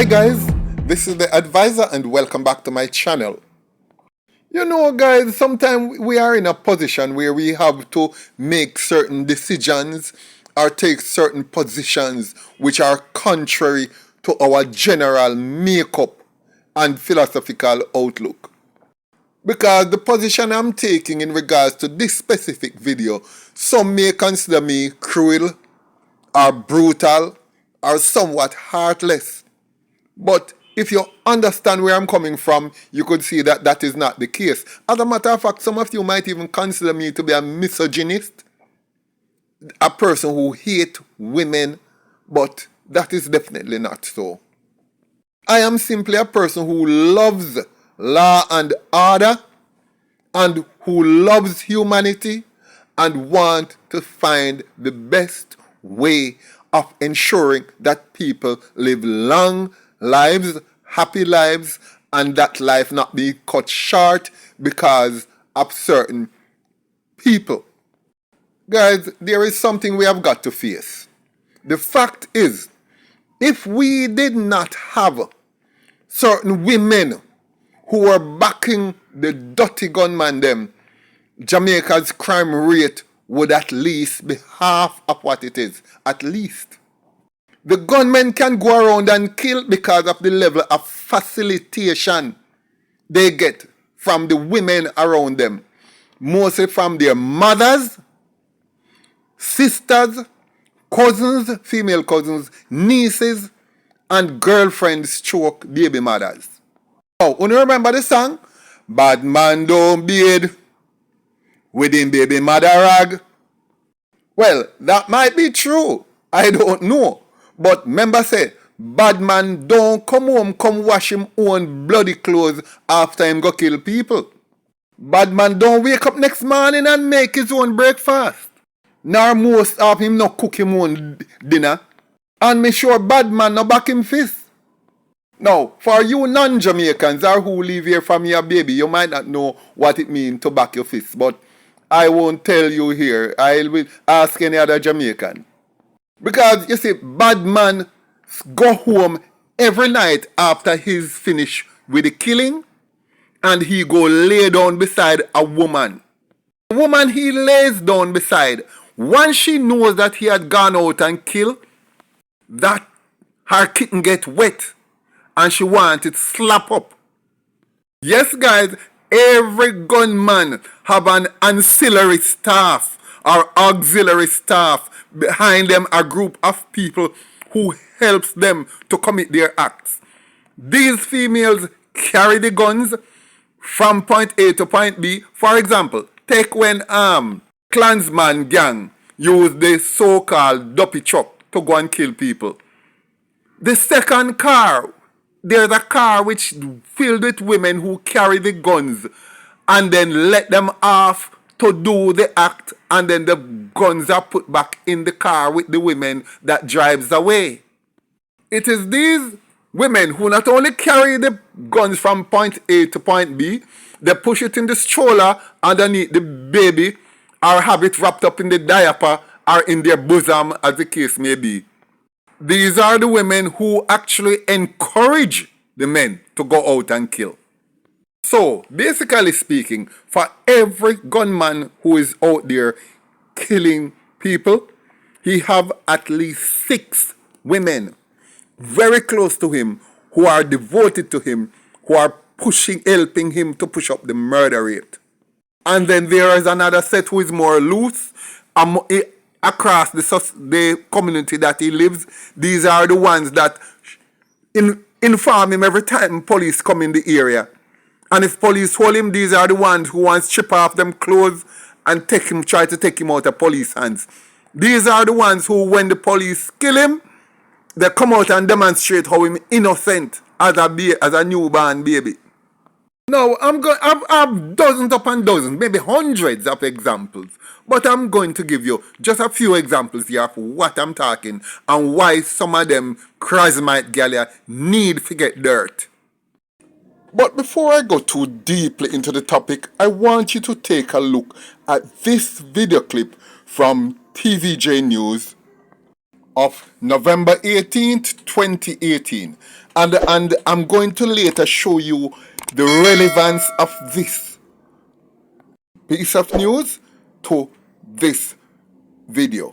Hi guys, this is the advisor and welcome back to my channel. You know guys, sometimes we are in a position where we have to make certain decisions or take certain positions which are contrary to our general makeup and philosophical outlook. Because the position I'm taking in regards to this specific video, some may consider me cruel or brutal or somewhat heartless. But if you understand where I'm coming from, you could see that that is not the case. As a matter of fact, some of you might even consider me to be a misogynist, a person who hates women, but that is definitely not so. I am simply a person who loves law and order and who loves humanity and want to find the best way of ensuring that people live long lives, happy lives, and that life not be cut short because of certain people. Guys, there is something we have got to face. The fact is, if we did not have certain women who were backing the dirty gunman them, Jamaica's crime rate would at least be half of what it is. At least. The gunmen can go around and kill because of the level of facilitation they get from the women around them. Mostly from their mothers, sisters, cousins, female cousins, nieces, and girlfriends stroke baby mothers. Oh, you remember the song? Bad man don't bathe with him baby mother rag. Well, that might be true. I don't know. But remember say, bad man don't come home come wash him own bloody clothes after him go kill people. Bad man don't wake up next morning and make his own breakfast. Nor most of him not cook him own dinner. And me sure bad man no back him fist. Now, for you non-Jamaicans or who live here from your baby, you might not know what it means to back your fist. But I won't tell you here. I will ask any other Jamaican. Because, you see, bad man go home every night after he's finished with the killing and he go lay down beside a woman. The woman he lays down beside, once she knows that he had gone out and killed, that her kitten get wet and she want it slap up. Yes, guys, every gunman have an ancillary staff or auxiliary staff behind them, a group of people who helps them to commit their acts. These females carry the guns from point A to point B. For example, take when Klansman gang use the so-called duppy truck to go and kill people. The second car, there's a car which filled with women who carry the guns and then let them off to do the act, and then the guns are put back in the car with the women that drives away. It is these women who not only carry the guns from point A to point B, they push it in the stroller underneath the baby or have it wrapped up in the diaper or in their bosom, as the case may be. These are the women who actually encourage the men to go out and kill. So, basically speaking, for every gunman who is out there killing people, he have at least 6 women very close to him who are devoted to him, who are helping him to push up the murder rate. And then there is another set who is more loose across the community that he lives. These are the ones that inform him every time police come in the area. And if police hold him, these are the ones who want to strip off them clothes and try to take him out of police hands. These are the ones who, when the police kill him, they come out and demonstrate how he's innocent as a newborn baby. Now, I've dozens upon dozens, maybe hundreds of examples. But I'm going to give you just a few examples here of what I'm talking and why some of them charismatic gals need to get dirt. But before I go too deeply into the topic, I want you to take a look at this video clip from TVJ News of November 18th, 2018. And I'm going to later show you the relevance of this piece of news to this video.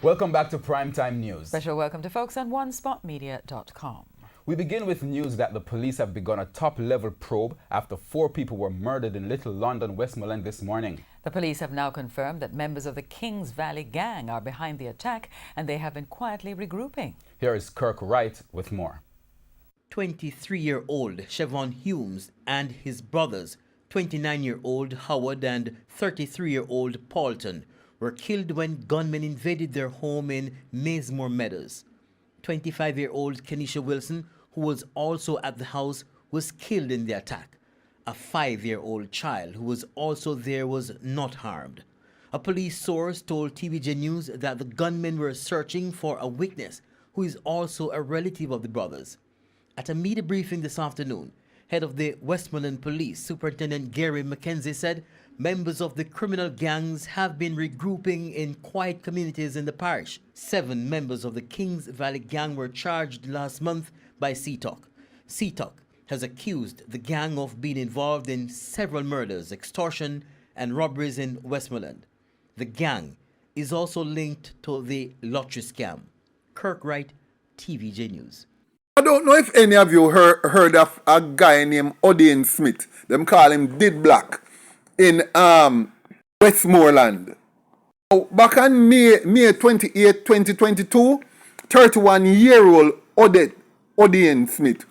Welcome back to Primetime News. Special welcome to folks on onespotmedia.com. We begin with news that the police have begun a top-level probe after 4 people were murdered in Little London, Westmoreland this morning. The police have now confirmed that members of the Kings Valley gang are behind the attack and they have been quietly regrouping. Here is Kirk Wright with more. 23-year-old Siobhan Humes and his brothers, 29-year-old Howard and 33-year-old Paulton, were killed when gunmen invaded their home in Maysmore Meadows. 25-year-old Kenisha Wilson, who was also at the house, was killed in the attack. A 5-year-old child who was also there was not harmed. A police source told TVJ News that the gunmen were searching for a witness who is also a relative of the brothers. At a media briefing this afternoon, head of the Westmoreland Police, Superintendent Gary McKenzie, said members of the criminal gangs have been regrouping in quiet communities in the parish. 7 members of the Kings Valley gang were charged last month by CTOC. CTOC has accused the gang of being involved in several murders, extortion, and robberies in Westmoreland. The gang is also linked to the lottery scam. Kirk Wright, TVJ News. I don't know if any of you heard of a guy named Odean Smith. Them call him Did Black in Westmoreland. Back on May 28, 2022, 31-year-old Odean Smith,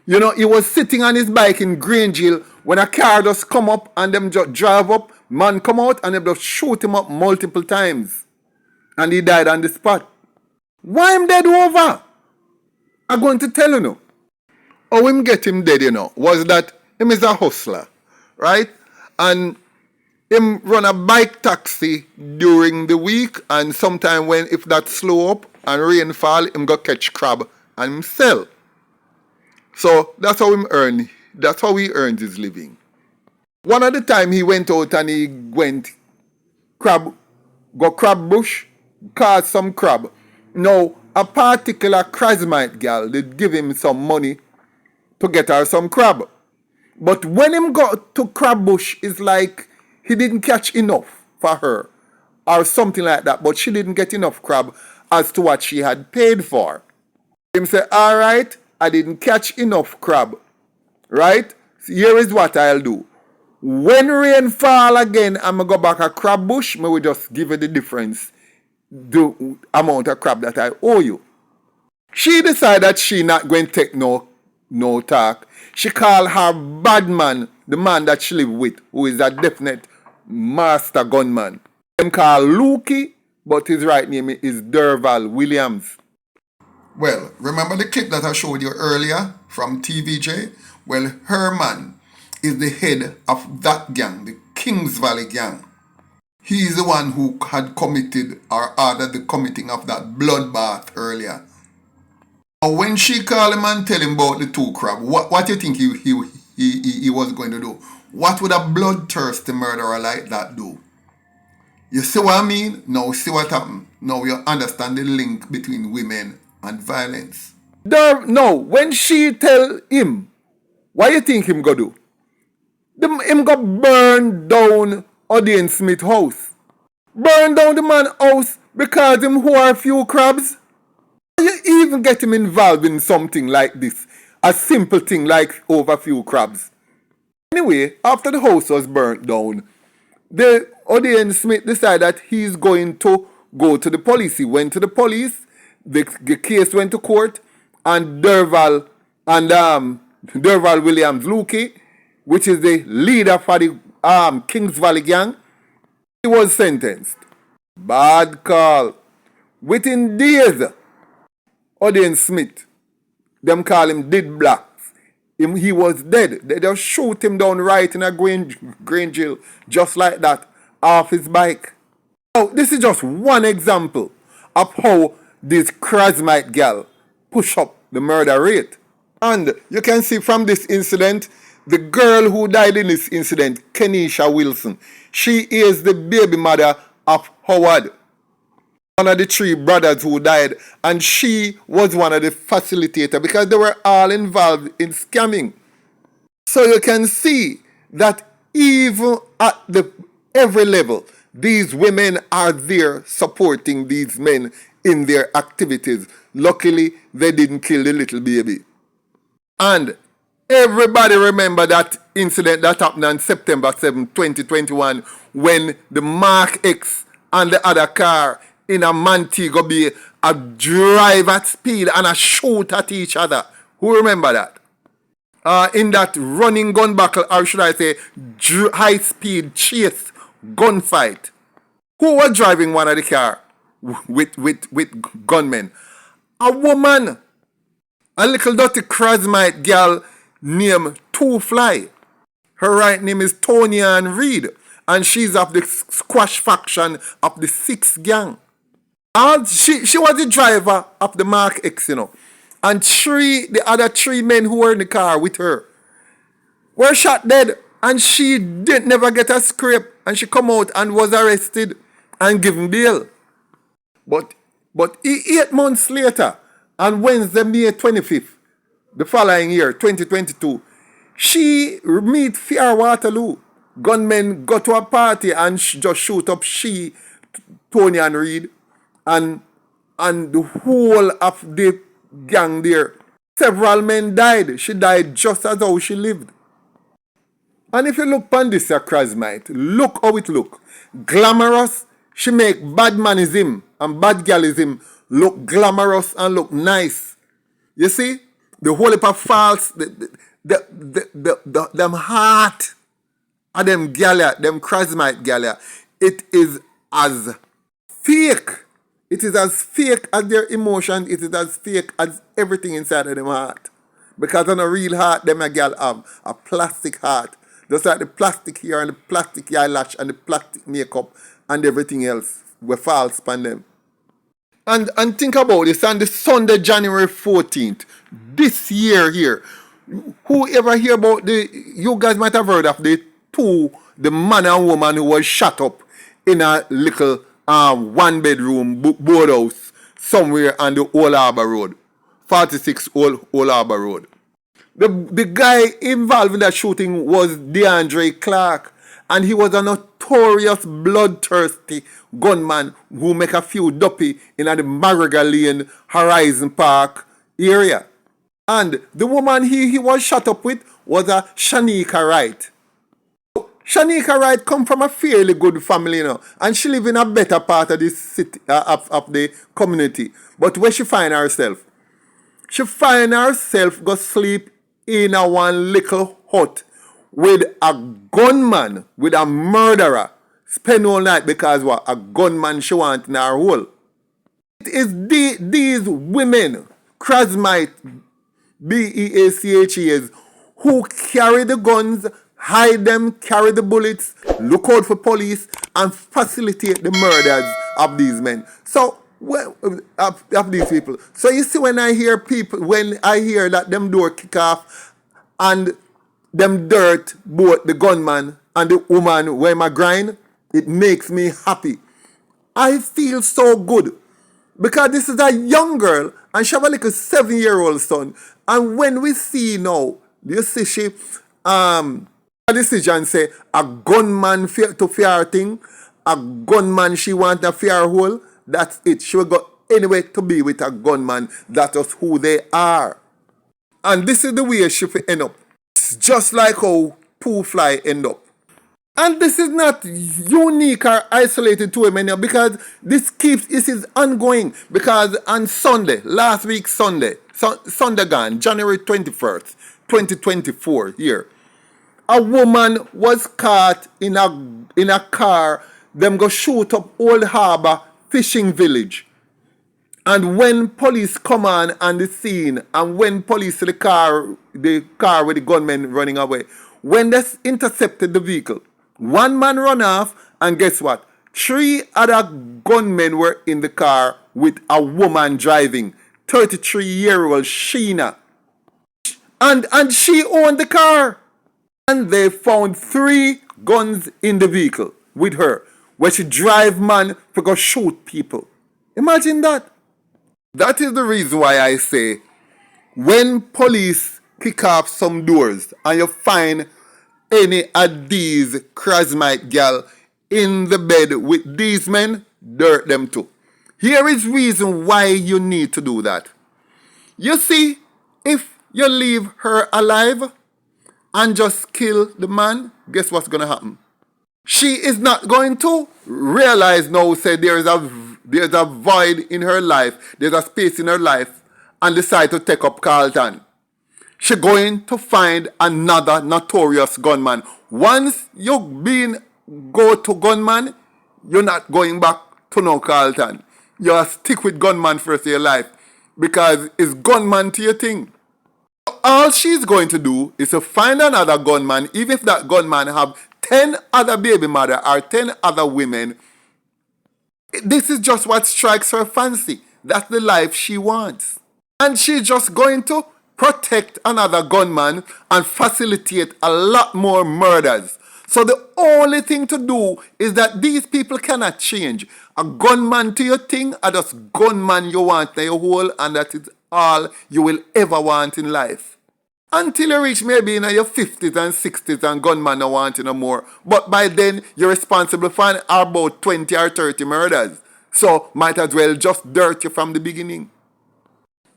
you know, he was sitting on his bike in Grangeville when a car just come up and them just drive up, man come out and they just shoot him up multiple times. And he died on the spot. Why him dead over? I'm going to tell you now. How him get him dead, you know, was that him is a hustler, right? And him run a bike taxi during the week, and sometime when if that slow up and rain fall, him go catch crab and him sell. So that's how him earn. That's how he earns his living. One of the time he went out and he went crab bush, caught some crab. Now a particular Christmite girl did give him some money to get her some crab. But when him got to crab bush, it's like he didn't catch enough for her or something like that. But she didn't get enough crab as to what she had paid for. Him say, all right, I didn't catch enough crab. Right? So here is what I'll do. When rain fall again, I'm going to go back a crab bush. I will just give you the difference. The amount of crab that I owe you. She decided that she not going to take no talk. She called her bad man, the man that she live with, who is a definite master gunman. Him called Lukey, but his right name is Derval Williams. Well, remember the clip that I showed you earlier from TVJ? Well, her man is the head of that gang, the Kings Valley gang. He is the one who had committed or ordered the committing of that bloodbath earlier. Now, when she called him and tell him about the 2 crab, what do you think he was going to do? What would a bloodthirsty murderer like that do? You see what I mean? Now see what happened. Now you understand the link between women and violence. No, when she tell him, what you think him go do? Him go burn down Odean Smith house. Burn down the man house because him who a few crabs. You even get him involved in something like this. A simple thing like over a few crabs. Anyway, after the house was burnt down, the Odean Smith decided that he's going to go to the police. He went to the police, the case went to court, and Derval Williams Lukey, which is the leader for the Kings Valley gang, he was sentenced. Bad call. Within days, Odean Smith, them call him Did Black. He was dead. They just shoot him down right in a grain jail, just like that, off his bike. Now, this is just one example of how this Christmite gal push up the murder rate. And you can see from this incident, the girl who died in this incident, Kenisha Wilson, she is the baby mother of Howard, one of the three brothers who died, and she was one of the facilitators because they were all involved in scamming. So you can see that even at every level, these women are there supporting these men in their activities. Luckily, they didn't kill the little baby. And everybody remember that incident that happened on September 7, 2021, when the Mark X and the other car in a Montego Bay a drive at speed and a shoot at each other. Who remember that? In that running gun battle, or should I say, high-speed chase gunfight. Who was driving one of the car with gunmen? A woman. A little dirty Krasmite girl named Two Fly. Her right name is Toni Reed, and she's of the squash faction of the 6th gang. And she was the driver of the Mark X, And the other 3 men who were in the car with her were shot dead, and she didn't never get a scrape, and she come out and was arrested and given bail. But 8 months later, on Wednesday, May 25th, the following year, 2022, she meet Fear Waterloo. Gunmen go to a party and just shoot up Toni Reed, and the whole of the gang there. Several men died. She died just as how she lived. And if you look on this Krasmite, look how it look. Glamorous. She make bad manism and bad galism look glamorous and look nice. You see? The whole heap of false, them heart of them galia, them Krasmite galia, it is as fake. It is as fake as their emotion. It is as fake as everything inside of them heart. Because on a real heart, them a gal have a plastic heart. Just like the plastic hair and the plastic eyelash and the plastic makeup and everything else were false upon them. And think about this, on the Sunday, January 14th, this year here, whoever hear about you guys might have heard of the man and woman who was shot up in a little 1-bedroom boardhouse somewhere on the Old Harbour Road, 46 Old Harbour Road. The guy involved in that shooting was DeAndre Clark, and he was a notorious bloodthirsty gunman who make a few duppy in the Mariga Lane Horizon Park area. And the woman he was shot up with was a Shanika Wright. Shanika Wright come from a fairly good family, and she live in a better part of the city, of the community. But where she find herself? She find herself go sleep in a one little hut with a gunman, with a murderer. Spend all night because what? A gunman she want in her hole. It is these women, Krasmite, BEACHEs, who carry the guns, hide them, carry the bullets, look out for police, and facilitate the murders of these men. So, of these people. So you see, when I hear that them door kick off and them dirt both the gunman and the woman where my grind, it makes me happy. I feel so good because this is a young girl and she have a little 7-year-old son. And when we see now, you see she a decision say a gunman to fear thing, a gunman she want a fear hole. That's it. She will go anywhere to be with a gunman. That is who they are. And this is the way she will end up. It's just like how Two Fly end up. And this is not unique or isolated to women because this is ongoing. Because on Sunday, last week Sunday gone, January 21st, 2024 here, a woman was caught in a car. Them go shoot up Old Harbour fishing village. And when police come on the scene, and when police the car with the gunmen running away, when they intercepted the vehicle, one man run off, and guess what? 3 other gunmen were in the car with a woman driving, 33-year-old Sheena. And she owned the car. And they found 3 guns in the vehicle with her. where she drive man to go shoot people. Imagine that. That is the reason why I say, when police kick off some doors and you find any of these charismatic gal in the bed with these men, dirt them too. Here is reason why you need to do that. You see, if you leave her alive and just kill the man, guess what's going to happen? She is not going to realize now, say there's a void in her life, there's a space in her life, and decide to take up Carlton. She's going to find another notorious gunman. Once you go to gunman, you're not going back to no Carlton. You stick with gunman for the rest of your life because it's gunman to your thing. All she's going to do is to find another gunman, even if that gunman have 10 other baby mother or 10 other women. This is just what strikes her fancy. That's the life she wants. And she's just going to protect another gunman and facilitate a lot more murders. So the only thing to do is that these people cannot change. A gunman to your thing, or just gunman you want in your whole, and that is all you will ever want in life. Until you reach maybe in your 50s and 60s and gunman don't want you no more. But by then, you're responsible for about 20 or 30 murders. So might as well just dirt you from the beginning.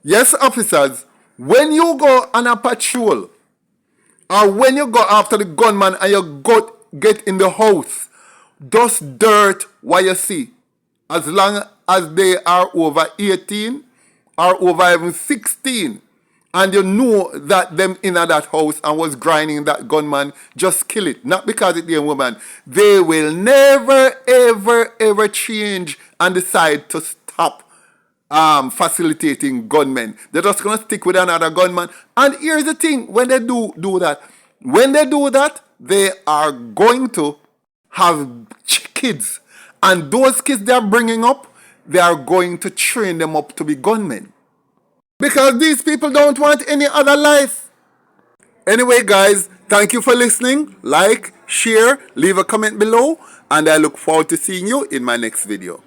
Yes, officers, when you go on a patrol, or when you go after the gunman and you get in the house, just dirt what you see. As long as they are over 18 or over even 16, and you know that them in that house and was grinding that gunman, just kill it. Not because it's a woman. They will never, ever, ever change and decide to stop facilitating gunmen. They're just going to stick with another gunman. And here's the thing, when they do that, they are going to have kids. And those kids they're bringing up, they are going to train them up to be gunmen. Because these people don't want any other life. Anyway, guys, thank you for listening. Like, share, leave a comment below, and I look forward to seeing you in my next video.